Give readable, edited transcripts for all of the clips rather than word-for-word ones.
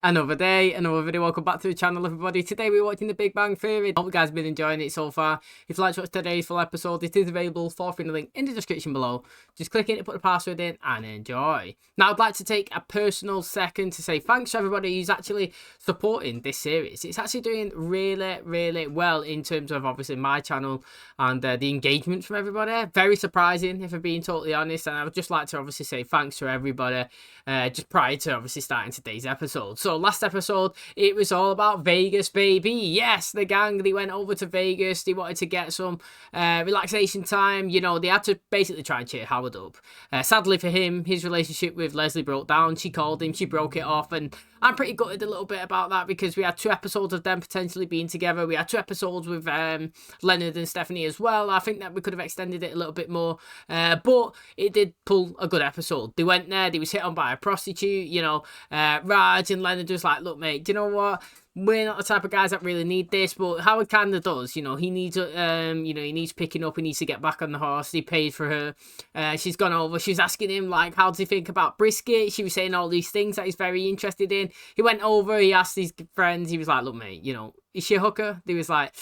Another day, another video. Welcome back to the channel, everybody. Today we're watching The Big Bang Theory. Hope you guys have been enjoying it so far. If you'd like to watch today's full episode, it is available for free in the link in the description below. Just click it, put the password in, and enjoy. Now, I'd like to take a personal second to say thanks to everybody who's actually supporting this series. It's actually doing really well in terms of obviously my channel and the engagement from everybody. Very surprising, if I'm being totally honest. And I would just like to obviously say thanks to everybody just prior to obviously starting today's episode. So last episode, it was all about Vegas, baby. Yes, the gang, they went over to Vegas. They wanted to get some relaxation time. You know, they had to basically try and cheer Howard up. Sadly for him, his relationship with Leslie broke down. She called him, she broke it off, and I'm pretty gutted a little bit about that because we had 2 episodes of them potentially being together. We had 2 episodes with Leonard and Stephanie as well. I think that we could have extended it a little bit more, but it did pull a good episode. They went there, they was hit on by a prostitute, you know. Raj and Leonard was like, look mate, do you know what? We're not the type of guys that really need this, but Howard kind of does. You know, he needs, you know, he needs picking up. He needs to get back on the horse. He paid for her. She's gone over. She's asking him, like, how does he think about brisket? She was saying all these things that he's very interested in. He went over. He asked his friends. He was like, look, mate, you know, is she a hooker? They was like,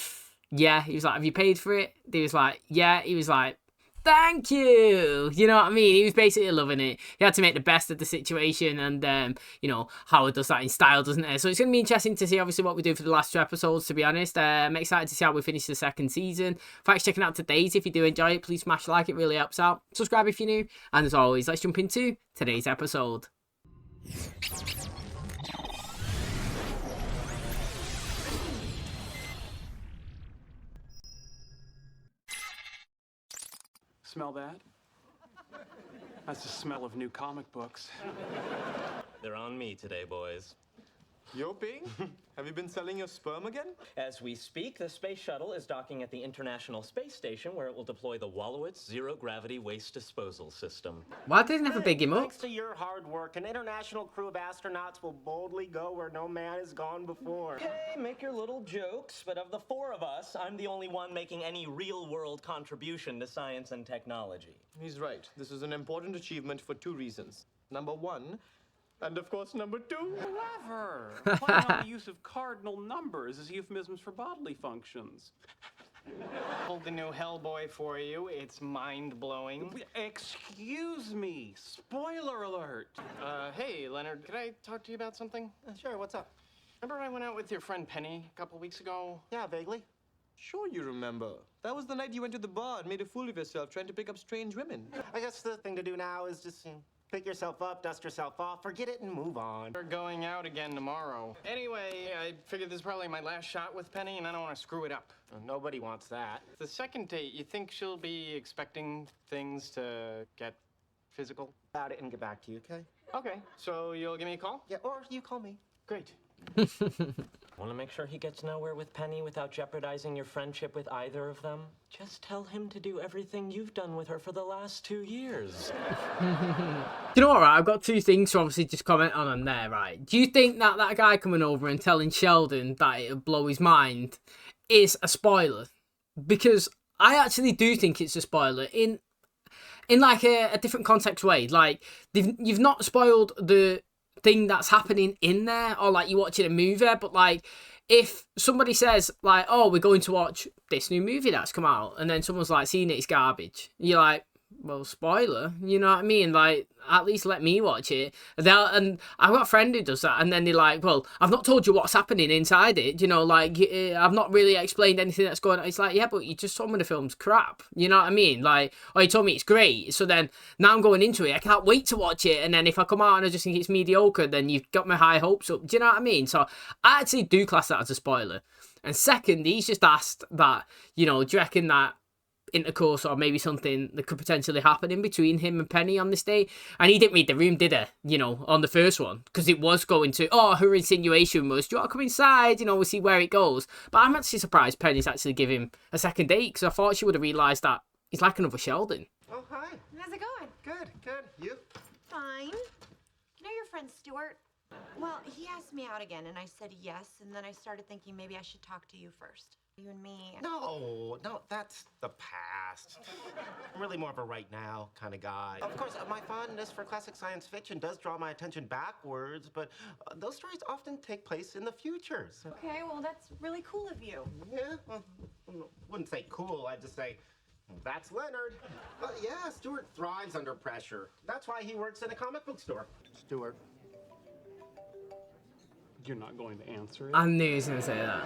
yeah. He was like, have you paid for it? They was like, yeah. He was like, thank you. You know what I mean? He was basically loving it. He had to make the best of the situation, and you know, Howard does that in style, doesn't it? So it's going to be interesting to see obviously what we do for the last 2 episodes, to be honest. I'm excited to see how we finish the 2nd season. Thanks for checking out today's. If you do enjoy it, please smash like, it really helps out. Subscribe if you're new, and as always, let's jump into today's episode. Smell that? That's the smell of new comic books. They're on me today, boys. Yo, Ping, have you been selling your sperm again? As we speak, the space shuttle is docking at the International Space Station, where it will deploy the Wallowitz Zero-Gravity Waste Disposal System. Why did they never big him up? Thanks to your hard work, an international crew of astronauts will boldly go where no man has gone before. Okay, make your little jokes, but of the 4 of us, I'm the only one making any real-world contribution to science and technology. He's right. This is an important achievement for 2 reasons. Number 1, and of course number 2. Clever! Playing on the use of cardinal numbers as euphemisms for bodily functions. Pulled the new Hellboy for you. It's mind-blowing. Excuse me! Spoiler alert! Hey, Leonard, could I talk to you about something? Sure, what's up? Remember I went out with your friend Penny a couple weeks ago? Yeah, vaguely. Sure you remember. That was the night you went to the bar and made a fool of yourself trying to pick up strange women. I guess the thing to do now is just pick yourself up, dust yourself off, forget it, and move on. We're going out again tomorrow. Anyway, I figured this is probably my last shot with Penny, and I don't want to screw it up. Nobody wants that. The second date, you think she'll be expecting things to get physical? About it and get back to you, okay? Okay, so you'll give me a call? Yeah, or you call me. Great. Want to make sure he gets nowhere with Penny without jeopardizing your friendship with either of them? Just tell him to do everything you've done with her for the last 2 years. You know what, right? I've got 2 things to obviously just comment on there, right? Do you think that that guy coming over and telling Sheldon that it'll blow his mind is a spoiler? Because I actually do think it's a spoiler in like a different context way. Like, you've not spoiled the thing that's happening in there, or like you're watching a movie, but like if somebody says like, oh, we're going to watch this new movie that's come out, and then someone's like, seen it's garbage, you're like, well, spoiler, you know what I mean? Like, at least let me watch it. And I've got a friend who does that, and then they're like, well, I've not told you what's happening inside it, you know, like, I've not really explained anything that's going on. It's like, yeah, but you just told me the film's crap, you know what I mean? Like, or you told me it's great, so then now I'm going into it, I can't wait to watch it, and then if I come out and I just think it's mediocre, then you've got my high hopes up, do you know what I mean? So I actually do class that as a spoiler. And second, he's just asked that, you know, do you reckon that intercourse or maybe something that could potentially happen in between him and Penny on this date? And he didn't read the room, did he? You know, on the first one, because it was going to, oh, her insinuation was, do you want to come inside? You know, we'll see where it goes. But I'm actually surprised Penny's actually give him a second date, because I thought she would have realised that he's like another Sheldon. Oh, hi. How's it going? Good. You? Fine. You know your friend Stuart? Well, he asked me out again, and I said yes, and then I started thinking maybe I should talk to you first. You and me. No, that's the past. I'm really more of a right now kind of guy. Of course, my fondness for classic science fiction does draw my attention backwards, but those stories often take place in the future. So, Okay, well, that's really cool of you. yeah, well, I wouldn't say cool, I'd just say, that's Leonard. But yeah, Stuart thrives under pressure. That's why he works in a comic book store. Stuart. You're not going to answer it? I knew he was going to say that.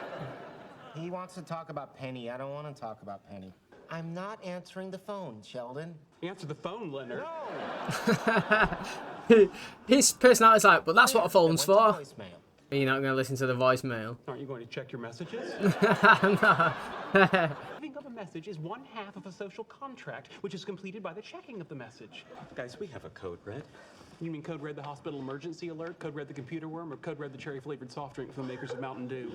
He wants to talk about Penny. I don't want to talk about Penny. I'm not answering the phone, Sheldon. Answer the phone, Leonard. No! His personality's like, but that's what a phone's It went for. to voicemail. Are you not going to listen to the voicemail? Aren't you going to check your messages? No. Leaving of a message is one half of a social contract, which is completed by the checking of the message. Guys, we have a code red. You mean Code Red the hospital emergency alert, Code Red the computer worm, or Code Red the cherry-flavored soft drink from the makers of Mountain Dew?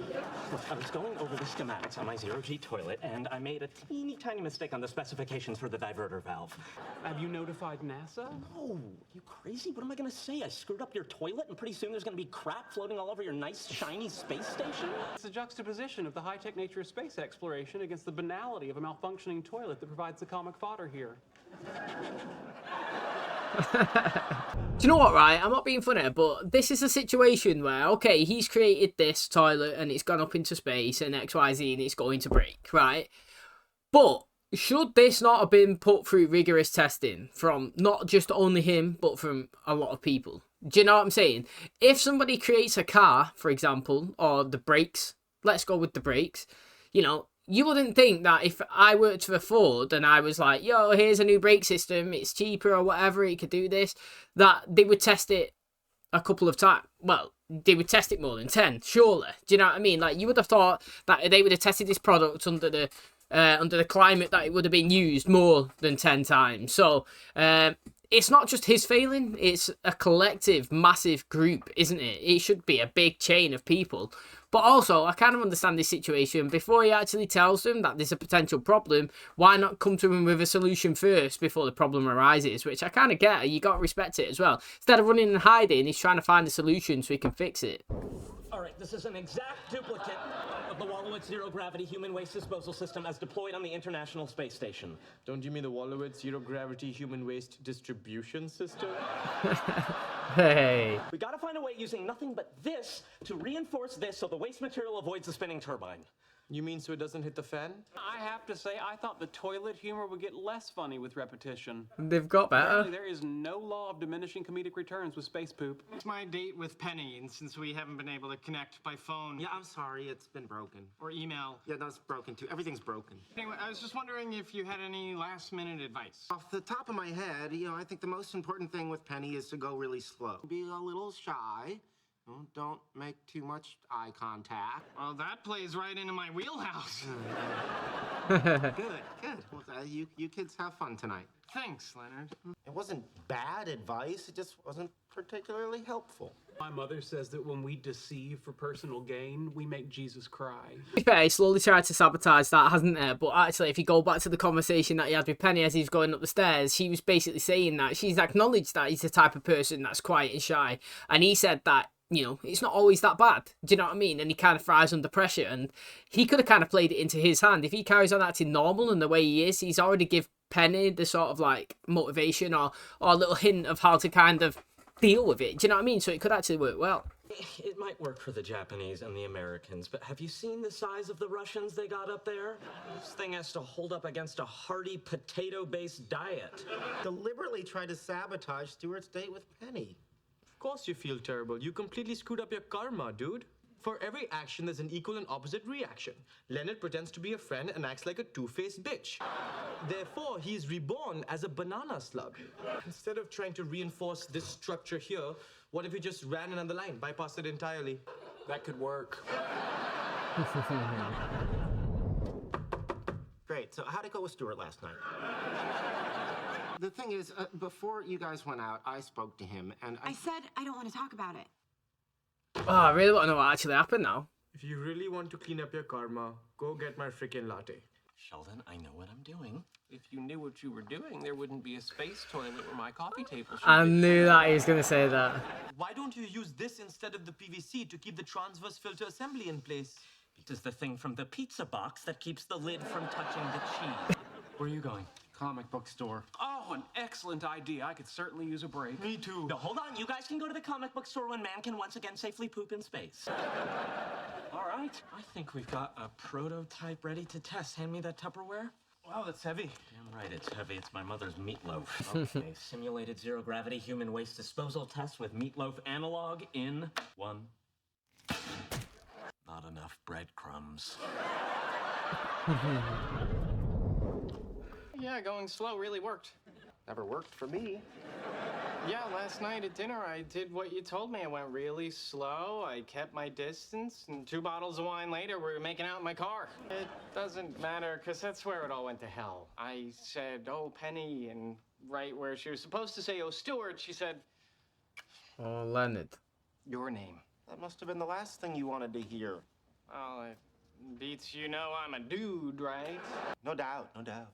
Look, I was going over the schematics on my zero-G toilet, and I made a teeny tiny mistake on the specifications for the diverter valve. Have you notified NASA? Oh, you crazy? What am I gonna say? I screwed up your toilet, and pretty soon there's gonna be crap floating all over your nice, shiny space station? It's a juxtaposition of the high-tech nature of space exploration against the banality of a malfunctioning toilet that provides the comic fodder here. Do you know what, right? I'm not being funny, but this is a situation where, okay, he's created this toilet and it's gone up into space and XYZ and it's going to break, right? But should this not have been put through rigorous testing from not just only him, but from a lot of people? Do you know what I'm saying? If somebody creates a car, for example, or the brakes, let's go with the brakes, you know, you wouldn't think that if I worked for Ford and I was like, yo, here's a new brake system, it's cheaper or whatever, it could do this, that they would test it a couple of times. Well, they would test it more than 10, surely. Do you know what I mean? Like, you would have thought that they would have tested this product under the climate that it would have been used more than 10 times. So, it's not just his failing, it's a collective, massive group, isn't it? It should be a big chain of people. But also, I kind of understand this situation. Before he actually tells them that there's a potential problem, why not come to him with a solution first before the problem arises? Which I kind of get. You got to respect it as well. Instead of running and hiding, he's trying to find a solution so he can fix it. All right, this is an exact duplicate of the Wallowitz zero-gravity human waste disposal system as deployed on the International Space Station. Don't you mean the Wallowitz zero-gravity human waste distribution system? Hey. We gotta find a way using nothing but this to reinforce this so the waste material avoids the spinning turbine. You mean so it doesn't hit the fan? I have to say, I thought the toilet humor would get less funny with repetition. They've got better. Apparently, there is no law of diminishing comedic returns with space poop. It's my date with Penny, and since we haven't been able to connect by phone Yeah, I'm sorry, it's been broken. or email. Yeah, that's broken too. Everything's broken. Anyway, I was just wondering if you had any last-minute advice. Off the top of my head, I think the most important thing with Penny is to go really slow. Be a little shy. Don't make too much eye contact. Well, that plays right into my wheelhouse. Good. Well, you kids have fun tonight. Thanks, Leonard. It wasn't bad advice, it just wasn't particularly helpful. My mother says that when we deceive for personal gain, we make Jesus cry. To be fair, he slowly tried to sabotage that, hasn't there? But actually, if you go back to the conversation that he had with Penny as he was going up the stairs, she was basically saying that she's acknowledged that he's the type of person that's quiet and shy. And he said that, you know, it's not always that bad. Do you know what I mean? And he kind of thrives under pressure. And he could have kind of played it into his hand. If he carries on acting normal and the way he is, he's already give Penny the sort of like motivation or a little hint of how to kind of deal with it. Do you know what I mean? So it could actually work well. It might work for the Japanese and the Americans, but have you seen the size of the Russians they got up there? This thing has to hold up against a hearty potato-based diet. Deliberately tried to sabotage Stuart's date with Penny. Of course you feel terrible. You completely screwed up your karma, dude. For every action, there's an equal and opposite reaction. Leonard pretends to be a friend and acts like a two-faced bitch. Therefore, he is reborn as a banana slug. Instead of trying to reinforce this structure here, what if you just ran another line, bypassed it entirely? That could work. Great, so how'd it go with Stuart last night? The thing is, before you guys went out, I spoke to him, and I said I don't want to talk about it. Oh, I really want to know what actually happened now. If you really want to clean up your karma, go get my freaking latte. Sheldon, I know what I'm doing. If you knew what you were doing, there wouldn't be a space toilet where my coffee table should I be. knew that he was going to say that. Why don't you use this instead of the PVC to keep the transverse filter assembly in place? This is the thing from the pizza box that keeps the lid from touching the cheese. Where are you going? Comic book store. Oh, an excellent idea. I could certainly use a break. Me too. No, hold on. You guys can go to the comic book store when man can once again safely poop in space. All right. I think we've got a prototype ready to test. Hand me that Tupperware. Wow, that's heavy. Damn right, it's heavy. It's my mother's meatloaf. Okay, simulated zero-gravity human waste disposal test with meatloaf analog in 1. Not enough breadcrumbs. Yeah, going slow really worked. Never worked for me. Yeah, last night at dinner, I did what you told me. I went really slow. I kept my distance, and 2 bottles of wine later, we were making out in my car. It doesn't matter, because that's where it all went to hell. I said, oh, Penny, and right where she was supposed to say, oh, Stuart, she said, Oh, Leonard. your name. That must have been the last thing you wanted to hear. Well, it beats you know I'm a dude, right? No doubt, no doubt.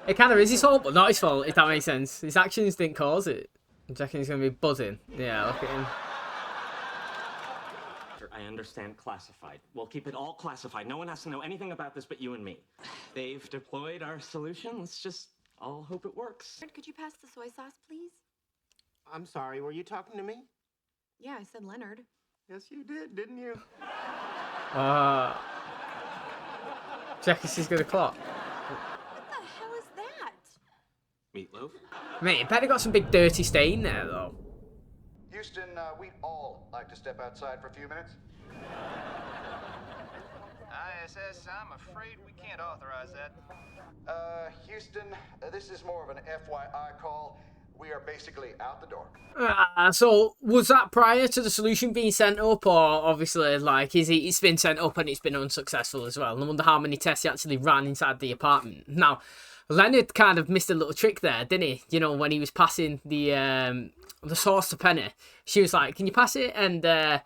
It kind of is his fault, but not his fault, if that makes sense. His actions didn't cause it. Do you reckon he's going to be buzzing? Yeah, look at him. I understand classified. We'll keep it all classified. No one has to know anything about this but you and me. They've deployed our solution. Let's just all hope it works. Could you pass the soy sauce, please? I'm sorry, were you talking to me? Yeah, I said Leonard. Yes, you did, didn't you? Jackie, she's going to clock. What the hell is that? Meatloaf? Mate, it better got some big dirty stain there, though. Houston, we'd all like to step outside for a few minutes. ISS, I'm afraid we can't authorize that. Houston, this is more of an FYI call. We are basically out the door. So, was that prior to the solution being sent up, or obviously, like, it's been sent up and it's been unsuccessful as well? I wonder how many tests he actually ran inside the apartment. Now, Leonard kind of missed a little trick there, didn't he? You know, when he was passing the sauce to Penny, she was like, "Can you pass it?" And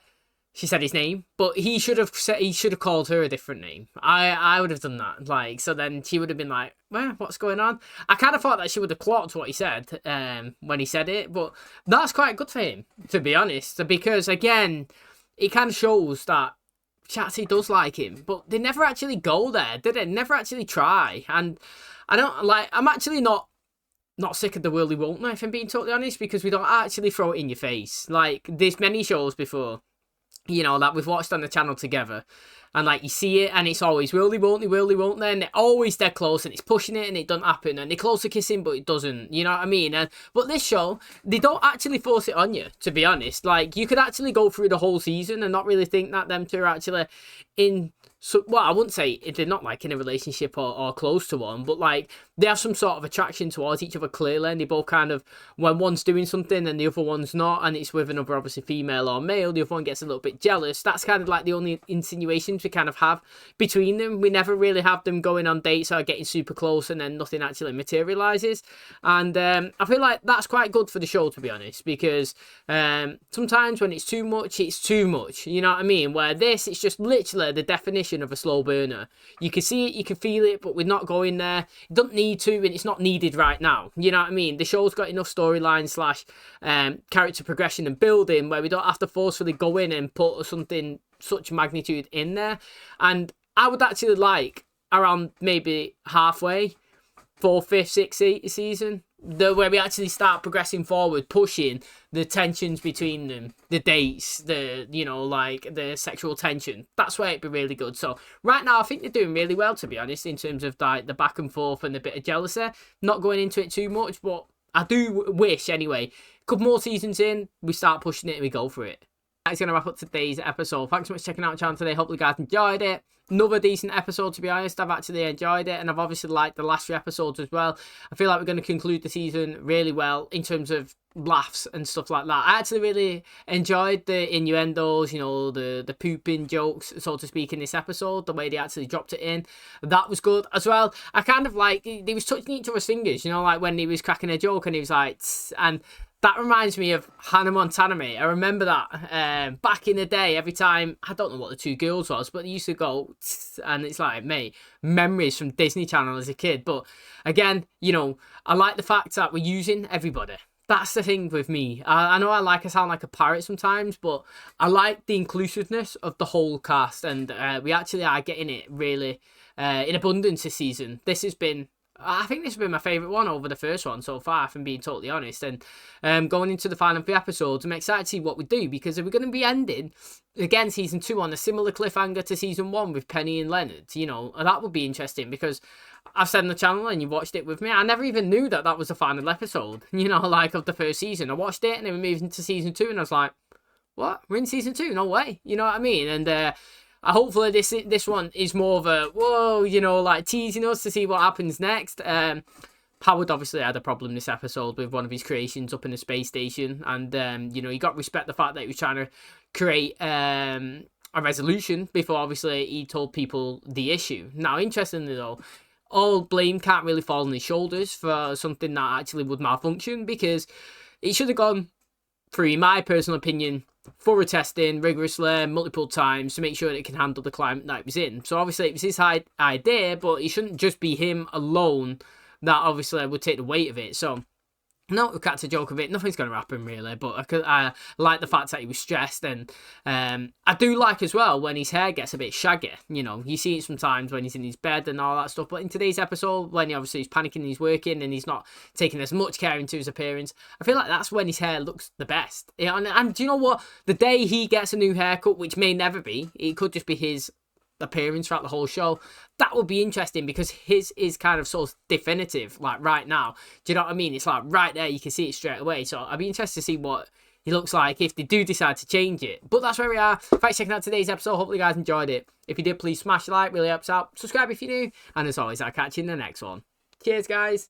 she said his name, but he should have called her a different name. I would have done that. Like, so then she would have been like, "Well, what's going on?" I kind of thought that she would have clocked what he said when he said it, but that's quite good for him, to be honest, because again, it kind of shows that Chatsy does like him, but they never actually go there, did they? Never actually try. And I'm actually not sick of the world he won't know, if I'm being totally honest, because we don't actually throw it in your face. Like, there's many shows before, you know, that we've watched on the channel together, and like you see it and it's always will they won't they, and they're always dead close and it's pushing it and it doesn't happen, and they're close to kissing but it doesn't, you know what I mean? But this show, they don't actually force it on you, to be honest. Like, you could actually go through the whole season and not really think that them two are actually in, so, well, I wouldn't say they're not like in a relationship or close to one, but like they have some sort of attraction towards each other clearly, and they both kind of, when one's doing something and the other one's not, and it's with another obviously female or male, the other one gets a little bit jealous. That's kind of like the only insinuations we kind of have between them. We never really have them going on dates or getting super close and then nothing actually materializes. And I feel like that's quite good for the show, to be honest, because sometimes when it's too much, you know what I mean? Where this, it's just literally the definition of a slow burner. You can see it, you can feel it, but we're not going there. It doesn't need to, and it's not needed right now. You know what I mean? The show's got enough storyline / character progression and building where we don't have to forcefully go in and put something such magnitude in there. And I would actually like around maybe halfway, 4th, 5th, 6th season, where we actually start progressing forward, pushing the tensions between them, the dates, like the sexual tension. That's where it'd be really good. So right now, I think they're doing really well, to be honest, in terms of like the back and forth and a bit of jealousy. Not going into it too much, but I do wish anyway, a couple more seasons in, we start pushing it and we go for it. That's going to wrap up today's episode. Thanks so much for checking out the channel today. Hope you guys enjoyed it. Another decent episode, to be honest. I've actually enjoyed it, and I've obviously liked the last 3 episodes as well. I feel like we're going to conclude the season really well in terms of laughs and stuff like that. I actually really enjoyed the innuendos, you know, the pooping jokes, so to speak, in this episode. The way they actually dropped it in, that was good as well. I kind of like, they was touching each other's fingers, you know, like when he was cracking a joke and he was like, tss, and that reminds me of Hannah Montana, mate. I remember that back in the day, every time, I don't know what the 2 girls was, but they used to go, and it's like, mate, memories from Disney Channel as a kid. But again, you know, I like the fact that we're using everybody. that's the thing with me. I know I sound like a parrot sometimes, but I like the inclusiveness of the whole cast, and we actually are getting it really in abundance this season. I think this has been my favourite one over the first one so far, if I'm being totally honest. And going into the final 3 episodes, I'm excited to see what we do, because if we're going to be ending, again, season 2 on a similar cliffhanger to season 1 with Penny and Leonard, you know, that would be interesting, because I've said on the channel, and you watched it with me, I never even knew that was the final episode, you know, like, of the first season. I watched it, and then we moved into season 2, and I was like, what? We're in season 2? No way. You know what I mean? And hopefully this one is more of a, whoa, you know, like, teasing us to see what happens next. Howard obviously had a problem this episode with one of his creations up in the space station, and, you know, you got to respect the fact that he was trying to create a resolution before, obviously, he told people the issue. Now, interestingly, though, all blame can't really fall on his shoulders for something that actually would malfunction, because it should have gone through, in my personal opinion, thorough testing rigorously multiple times to make sure that it can handle the climate that it was in. So obviously it was his idea, but it shouldn't just be him alone that obviously would take the weight of it. So not to catch a joke of it, nothing's going to happen really, but I like the fact that he was stressed, and I do like as well when his hair gets a bit shaggy. You know, you see it sometimes when he's in his bed and all that stuff, but in today's episode, when he obviously is panicking, he's working, and he's not taking as much care into his appearance, I feel like that's when his hair looks the best. You know, and do you know what? The day he gets a new haircut, which may never be, it could just be his appearance throughout the whole show, that would be interesting, because his is kind of so definitive, like right now. Do you know what I mean? It's like right there, you can see it straight away. So I'd be interested to see what he looks like if they do decide to change it. But that's where we are. Thanks for checking out today's episode. Hopefully you guys enjoyed it. If you did, please smash the like, really helps out. Subscribe if you're new, and as always, I'll catch you in the next one. Cheers, guys.